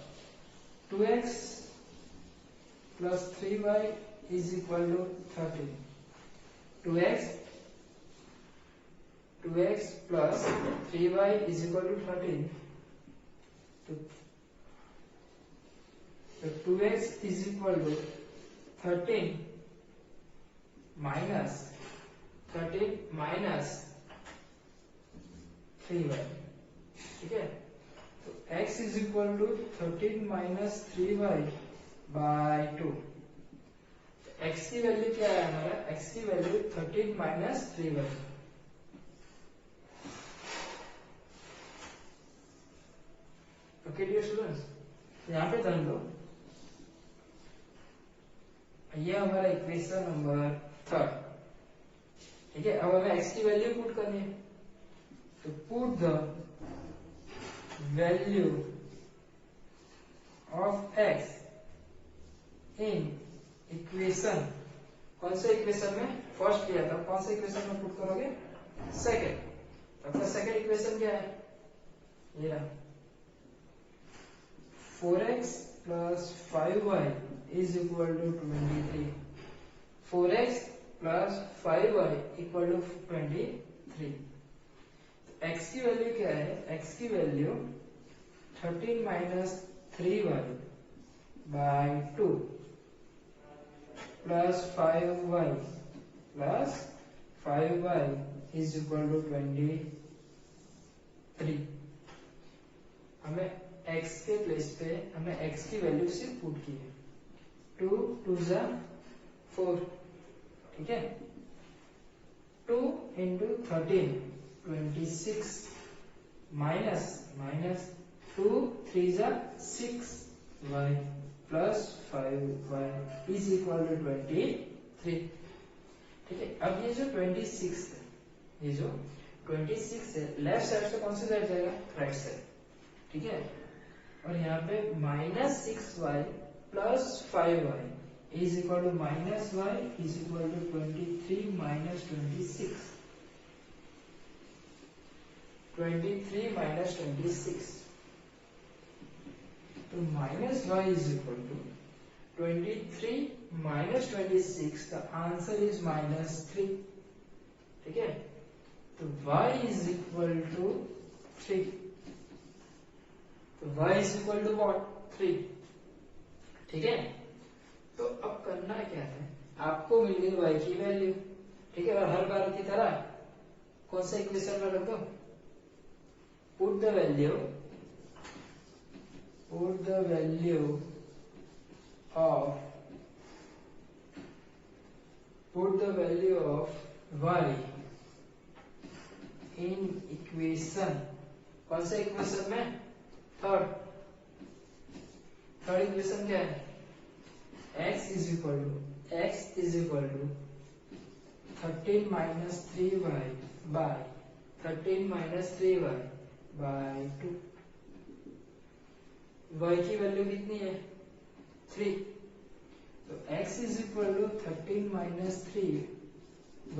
2x plus 3y is equal to 13। 2x plus 3y is equal to 13, तो 2x is equal to 13 minus 3y, ठीक है, तो x is equal to 13 minus 3y by 2। x की वैल्यू क्या है हमारा? x की वैल्यू 13 minus 3y। Okay dear students, यहाँ पे ध्यान दो, ये हमारा इक्वेशन नंबर 3, ठीक है। अब हमें x की वैल्यू पुट करनी है, तो put the value of x in equation, कौन से इक्वेशन में? फर्स्ट किया था, कौन से इक्वेशन में पुट करोगे? सेकंड। आपका सेकंड इक्वेशन क्या है? ये रहा, 4x plus 5y is equal to 23। 4x plus 5y equal to 23। x की वैल्यू क्या है? x की वैल्यू 13 minus 3y by 2 plus 5y plus 5y is equal to 23। हमें x के प्लेस पे हमने x की वैल्यू सिर्फ पुट की है, 2 2 जा 4, ठीक है। 2 इंटू 13 26 माइनस 2 3 जा 6y plus 5y is equal to 23, ठीक है। अब ये जो 26 है, ये जो 26 है लेफ्ट साइड से कौन सा साइड जाएगा, राइट साइड, ठीक है। और यहाँ पे minus 6y plus 5y is equal to minus y is equal to 23 minus 26, 23 minus 26, तो minus y is equal to 23 minus 26, the answer is -3, ठीक है। तो y इज इक्वल टू 3, तो y is equal to what, 3, ठीक है। तो अब करना क्या है, आपको मिल गई y की वैल्यू, ठीक है। और हर बार की तरह कौन सा इक्वेशन में रख दो, put the value of y in equation, कौन सा इक्वेशन में, थर्ड इक्वेशन क्या है, x is equal to 13 minus 3y by 13 minus 3y by 2, y की वैल्यू कितनी है, 3, तो x is equal to 13 minus 3,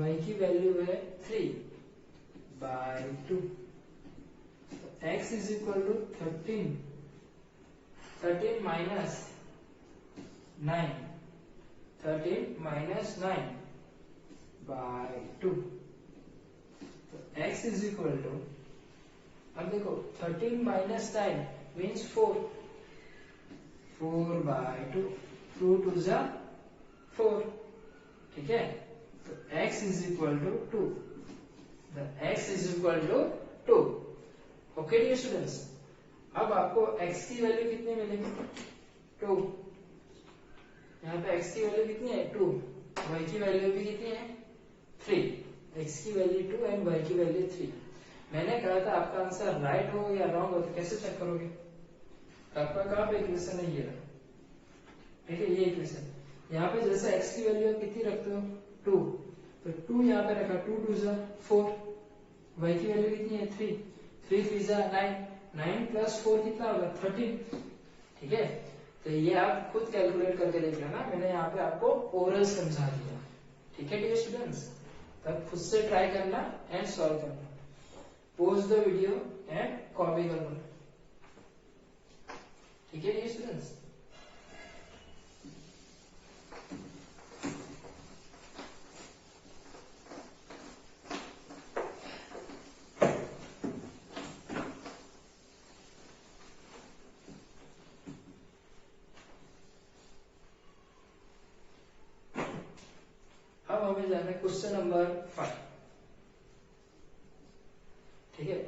y की वैल्यू है 3 बाय 2, तो x is equal to 13 minus 9 by 2, तो x इज इक्वल टू, अब देखो 13 माइनस 9 मीन्स 4 बाय 2, 2 2 जा 4, ठीक है। तो x is equal to 2, x is equal to 2, okay dear students. अब आपको x की वैल्यू कितनी मिलेगी, 2, यहाँ पे x की वैल्यू कितनी है, 2, y की वैल्यू भी कितनी है, 3, x की वैल्यू 2 एंड y की वैल्यू 3। मैंने कहा था आपका आंसर राइट हो या रॉन्ग हो, तो कैसे चेक करोगे, आपका कहाँ पे इक्वेशन है, ये ठीक है, ये इक्वेशन। यहाँ पे जैसे x की वैल्यू कितनी रखते हो, 2, तो 2 यहाँ पे रखा, 2 2 जा 4, y की वैल्यू कितनी है, 3 3 3 जा 9 प्लस 4 कितना होगा, 13, ठीक है। तो ये आप खुद कैलकुलेट करके देख लेना, मैंने यहाँ पे आपको ओरल समझा दिया, ठीक है डियर स्टूडेंट्स। तब खुद से ट्राई करना एंड सॉल्व करना, pause the video and copy करना, ठीक है डियर स्टूडेंट्स। अब हमें जाना है क्वेश्चन नंबर 5, ठीक है।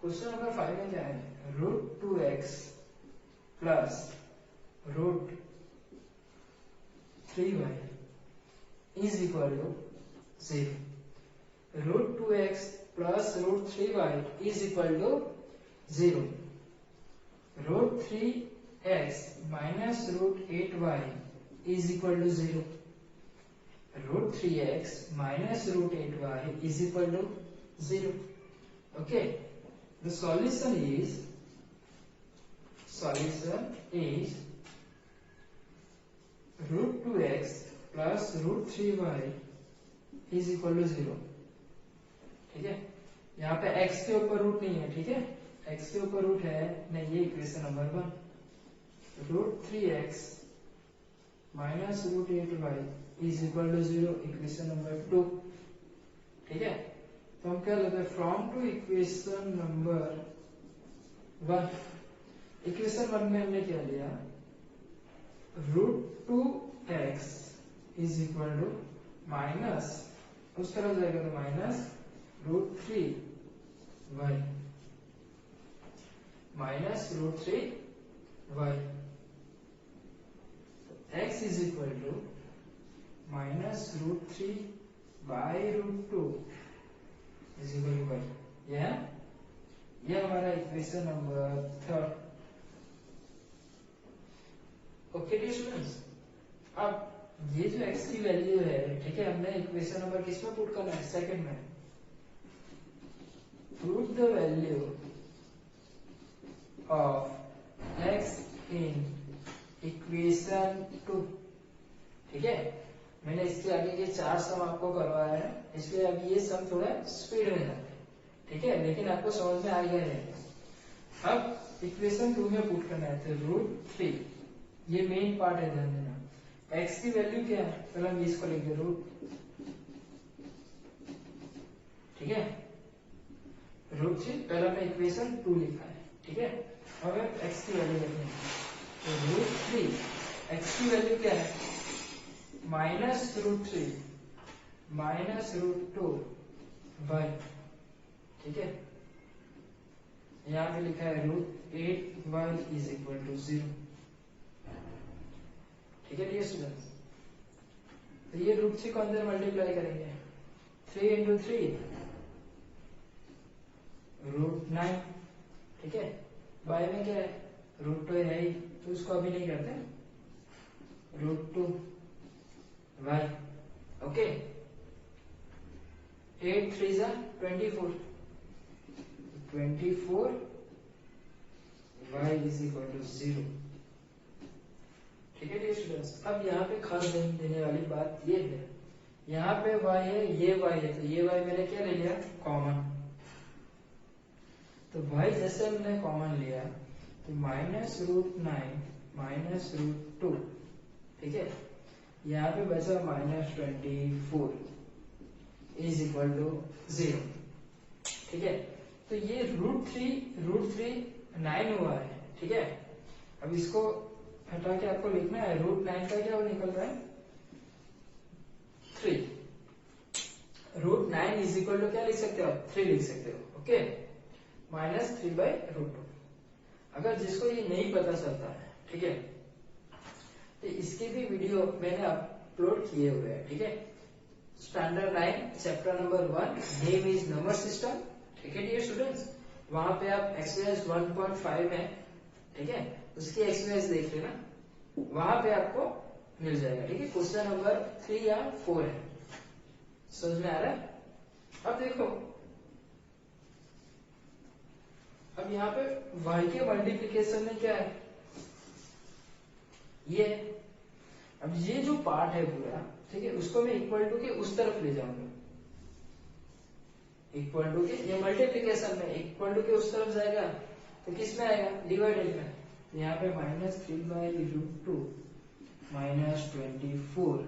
क्वेश्चन नंबर 5 में क्या है, √2x plus √3y is equal to 0, √2x plus √3y is equal to 0, √3x minus √8y is equal to 0, √3x minus √8y is equal to 0. Okay, the solution is √2x plus √3y is equal to 0, ठीक है। यहाँ पे x के ऊपर रूट नहीं है, ठीक है, x के ऊपर रूट है नहीं, ये equation number 1, √3x minus √8y is equal to 0, equation number 2, ठीक है। तो हम क्या लेते हैं, from to equation number 1, equation 1 में हमने क्या लिया, √2x is equal to minus, उस तरफ जाएगा तो minus √3y minus √3y, x is equal to minus √3 by √2 is equal to y। यह हमारा equation number 3। Okay dear students, अब ये जो x की वैल्यू है, ठीक है, हमने इक्वेशन नंबर किस में पुट करना है? सेकंड में। Put the value of x in equation 2। ठीक है, मैंने इसके आगे के 4 सम आपको करवाया है, इसलिए अब ये सम थोड़ा स्पीड में जाते हैं। ठीक है, लेकिन आपको समझ में आ गया है। अब इक्वेशन 2 में पुट करना है, तो √3, ये मेन पार्ट है, ध्यान देना। x की वैल्यू क्या है? पहले हम इसको लिख दे रूट, ठीक है, √3 पहले हमने इक्वेशन 2 लिखा है। ठीक है, अब x की वैल्यू लिखनी है, तो √3 x की वैल्यू क्या है? Minus √3 minus √2y। ठीक है, यहाँ पे लिखा है √8y इज इक्वल टू 0। ठीक है डियर स्टूडेंट्स, तो ये √3 को अंदर मल्टीप्लाई करेंगे, 3 इंटू 3 √9। ठीक है, बाय में क्या है? √2 है ही, तो उसको अभी नहीं करते, √2y। ओके, 8 3 जा 24, 24y इज इक्वल टू 0। ठीक है डियर स्टूडेंट्स, अब यहाँ पे खास ध्यान देने वाली बात ये है, यहाँ पे y है, ये y है, तो ये y मैंने क्या ले लिया? कॉमन। तो y जैसे हमने कॉमन लिया, तो माइनस √9 माइनस √2, ठीक है, यहाँ पे बचा -24 इज इक्वल टू 0। ठीक है, तो ये √3 9 हुआ है। ठीक है, अब इसको हटा के आपको लिखना है, √9 का क्या निकल रहा है? 3। √9 इज इक्वल टू क्या लिख सकते हो आप? 3 लिख सकते हो। ओके, -3/√2। अगर जिसको ये नहीं पता चलता है, ठीक है, तो इसके भी वीडियो मैंने अपलोड किए हुए हैं। ठीक है, standard 9 chapter number 1 name is number system. ठीक है डियर स्टूडेंट्स, वहां पे आप एक्सरसाइज 1.5 है, ठीक है, उसकी एक्सरसाइज देख लेना, वहां पे आपको मिल जाएगा। ठीक है, क्वेश्चन नंबर 3 या 4 है। समझ में आ रहा है? अब देखो, अब यहाँ पे y के मल्टीप्लीकेशन में क्या है? ये, अब ये जो पार्ट है पूरा, ठीक है, उसको मैं इक्वल टू के उस तरफ ले जाऊंगा। इक्वल टू के, ये मल्टीप्लीकेशन में इक्वल टू के उस तरफ जाएगा, तो किस में आएगा? डिवाइडेड में। यहाँ पे -3/√2 -24।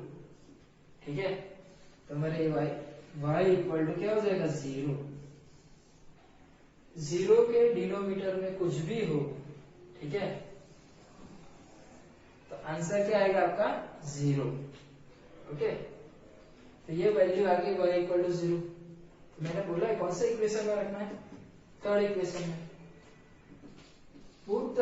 ठीक है, तो हमारे y इक्वल टू क्या हो जाएगा? 0। 0 के डिनोमीटर में कुछ भी हो, ठीक है, तो आंसर क्या आएगा आपका? 0। ओके, तो ये वैल्यू आ गई y इक्वल टू 0। मैंने बोला है कौन सा इक्वेशन में रखना है? थर्ड इक्वेशन में। Put the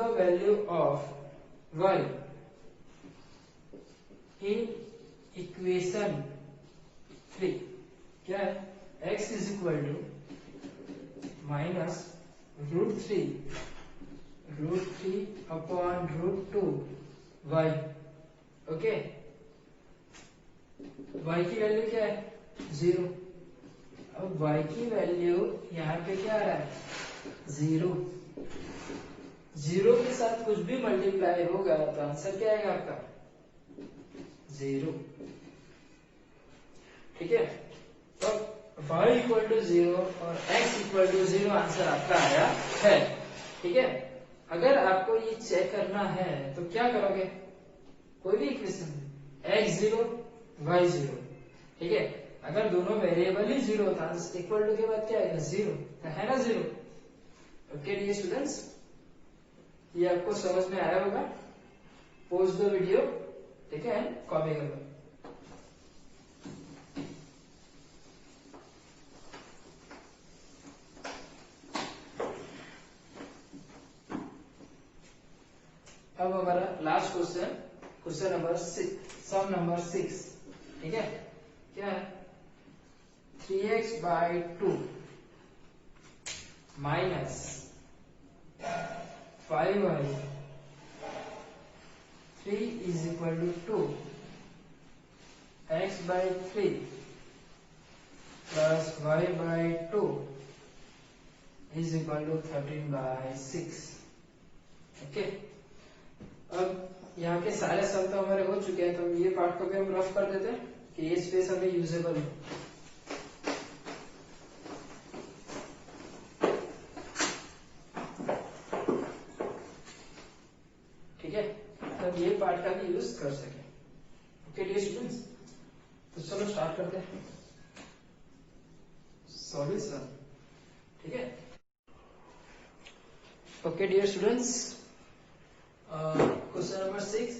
value of y in equation 3। क्या है? x is equal to minus √3 upon √2y। Okay, y की वैल्यू क्या है? 0। अब y की वैल्यू यहाँ पे क्या आ रहा है? 0। 0 के साथ कुछ भी मल्टीप्लाई होगा तो आंसर क्या आएगा आपका? 0। ठीक है, तो y इक्वल टू 0 और x इक्वल टू 0 आंसर आपका आया है। ठीक है, अगर आपको ये चेक करना है तो क्या करोगे? कोई भी इक्वेशन x 0 y 0, ठीक है, अगर दोनों वेरिएबल ही 0 था तो इक्वल टू के बाद क्या आएगा? 0, है ना 0। ओके डियर स्टूडेंट्स, ये आपको समझ में आया होगा। पॉज द वीडियो ठीक है, कॉपिएबल। अब हमारा last question, question number 6, sum number 6, ठीक है, क्या है 3x/2 minus 5y3 is equal to 2, x/3 plus y/2 is equal to 13/6। Okay, अब यहाँ के सारे सम तो हमारे हो चुके हैं, तो ये पार्ट को भी हम रफ कर देते हैं कि ये स्पेस हमें यूजेबल है। ठीक है, तब ये पार्ट का भी यूज कर सके। ओके डियर स्टूडेंट्स, तो चलो स्टार्ट करते हैं सॉल्यूशन। ठीक है, okay dear students, question number 6,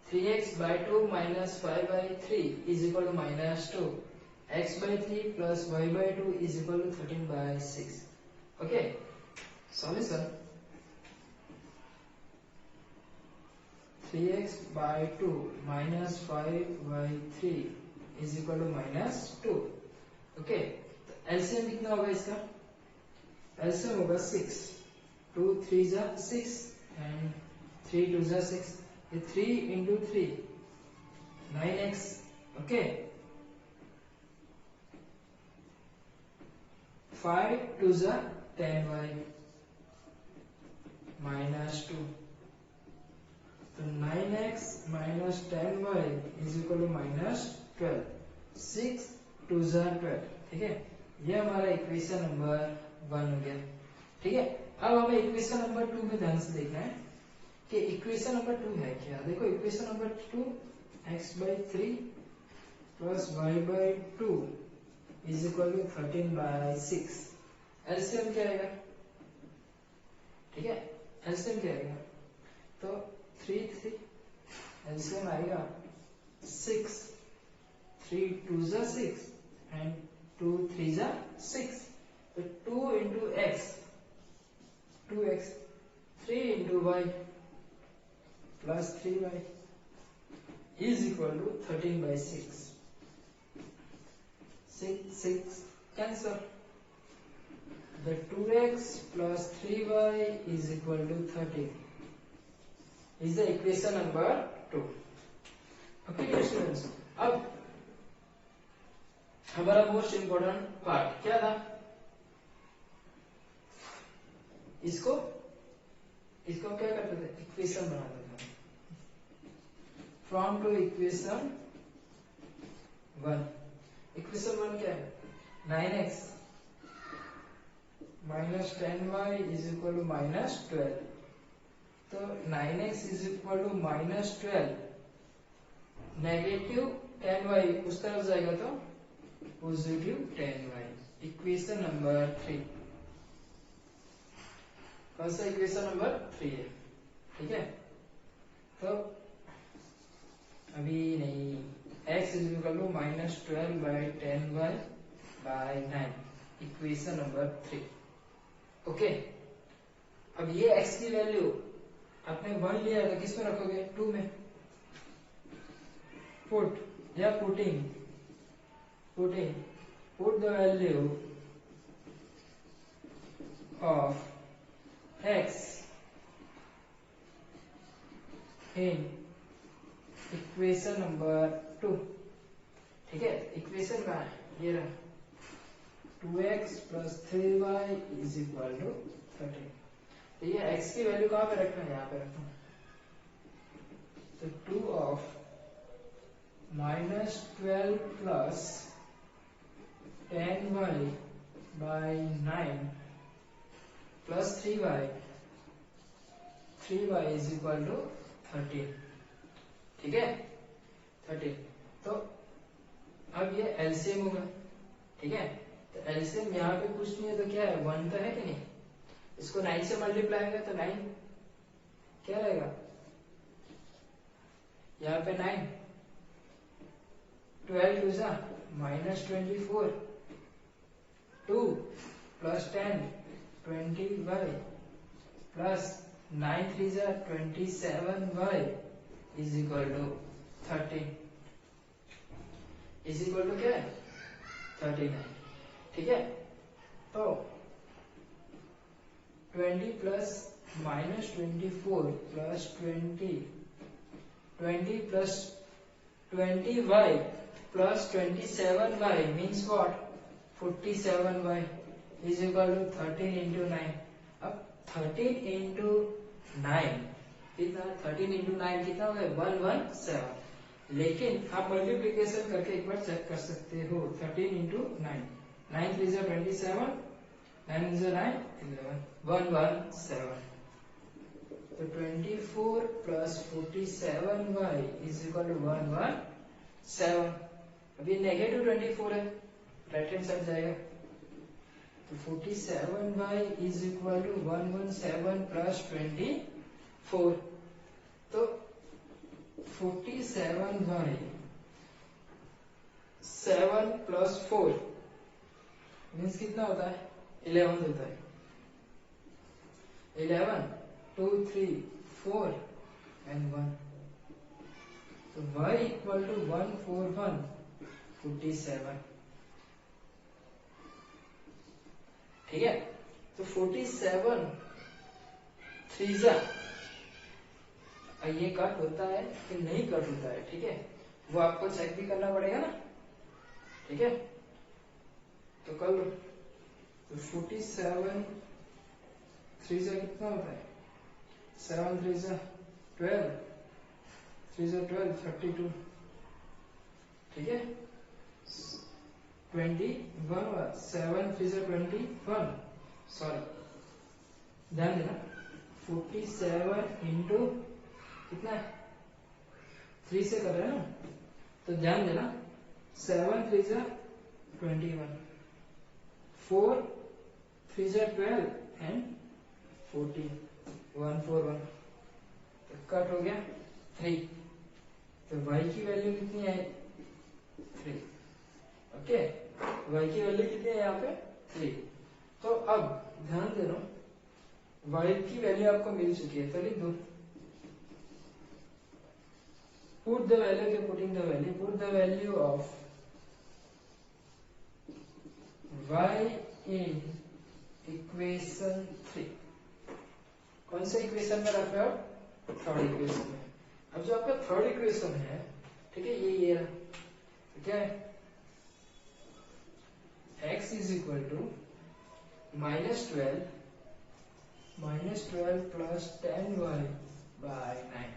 3x/2 minus 5/3 is equal to -2, x/3 plus y/2 is equal to 13/6. Okay, solution 3x/2 minus 5/3 is equal to -2. Okay, तो एलसीएम कितना होगा इसका? एलसीएम होगा 6, 2 3 जा 6 and 3 2 जा 6, ये 3 into 3 9x. ओके, 5 2 जा 10y minus 2, तो 9x minus 10y is equal to -12, 6 2 जा 12। ठीक है, ये हमारा इक्वेशन नंबर 1 हो गया। ठीक है, अब हमें इक्वेशन नंबर 2 में ध्यान से देखना है कि इक्वेशन नंबर 2 है क्या। देखो equation number 2, x/3 plus y/2 is equal to 13/6। LCM क्या आएगा? ठीक है, एलसीएम क्या आएगा? तो 3 3 एलसीएम आएगा 6, 3 2 जा 6 एंड 2 3 जा 6, तो 2 into x 2x, 3 into y plus 3y is equal to 13/6. 6 6 cancel, the 2x plus 3y is equal to 13 is the equation number 2. Okay dear students, अब हमारा मोस्ट इंपोर्टेंट पार्ट क्या था? इसको क्या करते थे? इक्वेशन बनाते थे। फ्रॉम टू इक्वेशन 1, इक्वेशन 1 क्या है? 9x minus 10y is equal to -12, तो 9x is equal to -12, negative 10y उस तरफ जाएगा तो पॉजिटिव 10y। इक्वेशन नंबर 3, कौन सा इक्वेशन नंबर 3 है? ठीक है, तो अभी नहीं, x is equal to -12/10y/9, equation number 3। Okay, अब ये x की वैल्यू आपने 1 लिया तो किस में रखोगे? 2 में। पुट या putting, put the value of x in equation number 2। ठीक है, इक्वेशन का ये रहा 2x plus 3y is equal to 13। तो ये x की वैल्यू कहाँ पे रखना है? यहाँ पे रखना है, तो 2 of -12 plus 10y/9 plus 3y is equal to 13। ठीक है, 13, तो अब ये एलसीएम होगा। ठीक है, तो एलसीएम यहाँ पे कुछ नहीं है तो क्या है? 1 तो है कि नहीं? इसको 9 से मल्टीप्लाई होगा तो 9 क्या रहेगा? यहाँ पे 9, 12 टू जा -24, 2 प्लस 10 20y प्लस 9 3 जा 27y is equal to 13 is equal to क्या है 39। ठीक है, तो 20 plus -24 plus 20 plus 20y plus 27y means what 47y is equal to 13 into 9। अब 13 इंटू 9 कितना 13 इंटू 9 कितना हो गया 117। लेकिन आप मल्टीप्लीकेशन करके एक बार चेक कर सकते हो 13 इंटू 9 9 3 जा 27 9 is 9 11 117। तो 24 plus 47y is equal to 117। अभी नेगेटिव 24 है राइट हैंड साइड जाएगा तो 47y is equal to 117 plus 24। तो 47y 7 प्लस 4 मीन्स कितना होता है 11 होता है 11 2 3 4 and 1। तो y इक्वल टू 141 47। ठीक है, तो 47 3 जा ये कट होता है कि नहीं कट होता है। ठीक है, वो आपको चेक भी करना पड़ेगा ना। ठीक है, तो कर लो। तो 47 3 जा कितना होता है 7 3 जा 12 3 जा 12 32। ठीक है, 21 7 3 जा 21 सॉरी ध्यान देना 47 इंटू कितना है 3 से कर रहे हैं ना तो ध्यान देना 7 3 जा 21 4 3 जा 12 एंड 14 141 तो कट हो गया 3। तो y की वैल्यू कितनी है 3। ओके, y की वैल्यू कितनी है यहाँ पे 3। तो अब ध्यान देना y की वैल्यू आपको मिल चुकी है तो लिख दो put the value of y in equation 3। कौन सा इक्वेशन में रख रहे हो थर्ड इक्वेशन में। अब जो आपका थर्ड इक्वेशन है ठीक है ये क्या है x is equal to -12 plus 10y by 9।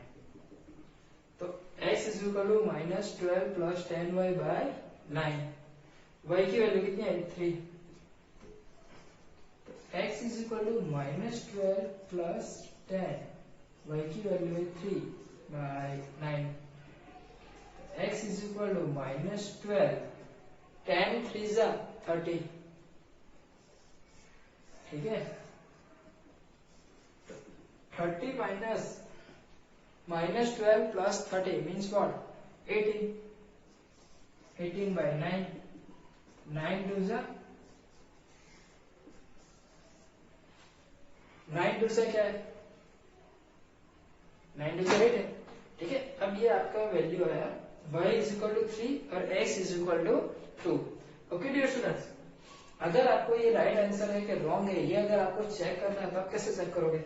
तो x is equal to -12 plus 10y by 9। y की वैल्यू कितनी है 3। तो x is equal to -12 plus 10 y की वैल्यू है 3 by 9। x is equal to -12 10 3 जा 30। ठीक है, 30 -12 प्लस 30 मीन्स व्हाट 18 बाय 9 9 2 जा 9 2 से क्या है 9 2 से 8 है। ठीक है, अब ये आपका वैल्यू आया y इज इक्वल टू 3 और x is equal to 2। Okay dear students, अगर आपको ये राइट आंसर है कि रॉन्ग है ये अगर आपको चेक करना है तो आप कैसे चेक करोगे।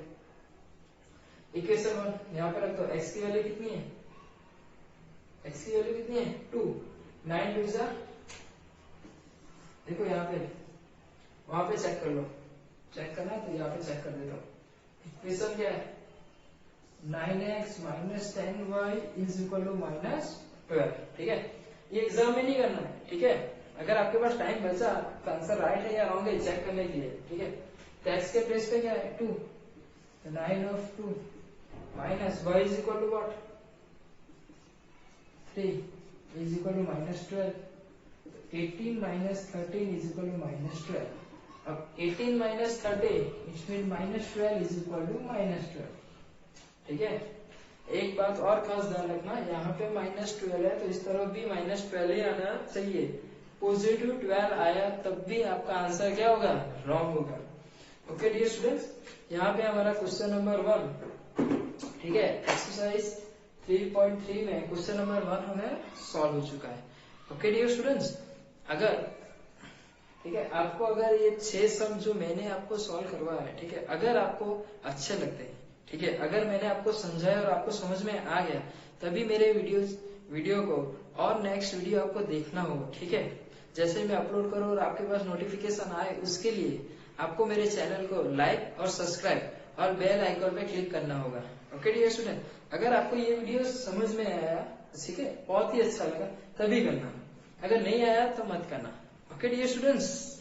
इक्वेशन 1 यहाँ पे रख दो x की वैल्यू कितनी है 2 9 2 जा देखो यहाँ पे वहां पे चेक कर लो चेक करना है तो यहाँ पे चेक कर देता हूँ। इक्वेशन क्या है 9x minus 10y is equal to -12। ठीक है, ये एग्जाम में नहीं करना है। ठीक है, अगर आपके पास टाइम बचा तो आंसर राइट है या रॉन्ग है चेक करने के लिए। ठीक है, तो x के प्लेस पे क्या है 2 9 of 2 minus y is equal to what 3 is equal to -12। 18 minus 13 is equal to -12। अब 18 minus 13 which means -12 is equal to -12। ठीक है, एक बात और खास ध्यान रखना, यहाँ पे -12 है तो इस तरफ भी -12 ही आना चाहिए। पॉजिटिव 12 आया तब भी आपका आंसर क्या होगा, रॉन्ग होगा। ओके डियर स्टूडेंट्स, यहाँ पे हमारा क्वेश्चन नंबर 1, ठीक है, एक्सरसाइज 3.3 में क्वेश्चन नंबर 1 हमें सॉल्व हो चुका है। ओके डियर स्टूडेंट्स, अगर ठीक है आपको अगर ये 6 सम जो मैंने आपको सॉल्व करवाया है, ठीक है, अगर आपको अच्छे लगते हैं, ठीक है, अगर मैंने आपको समझाया और आपको समझ में आ गया, तभी मेरे वीडियो को और नेक्स्ट वीडियो आपको देखना होगा। ठीक है, जैसे मैं अपलोड करूँ और आपके पास नोटिफिकेशन आए, उसके लिए आपको मेरे चैनल को लाइक और सब्सक्राइब और बेल आइकन पे क्लिक करना होगा। ओके डियर स्टूडेंट, अगर आपको ये वीडियो समझ में आया, ठीक है, बहुत ही अच्छा लगा, तभी करना, अगर नहीं आया तो मत करना। Okay dear students.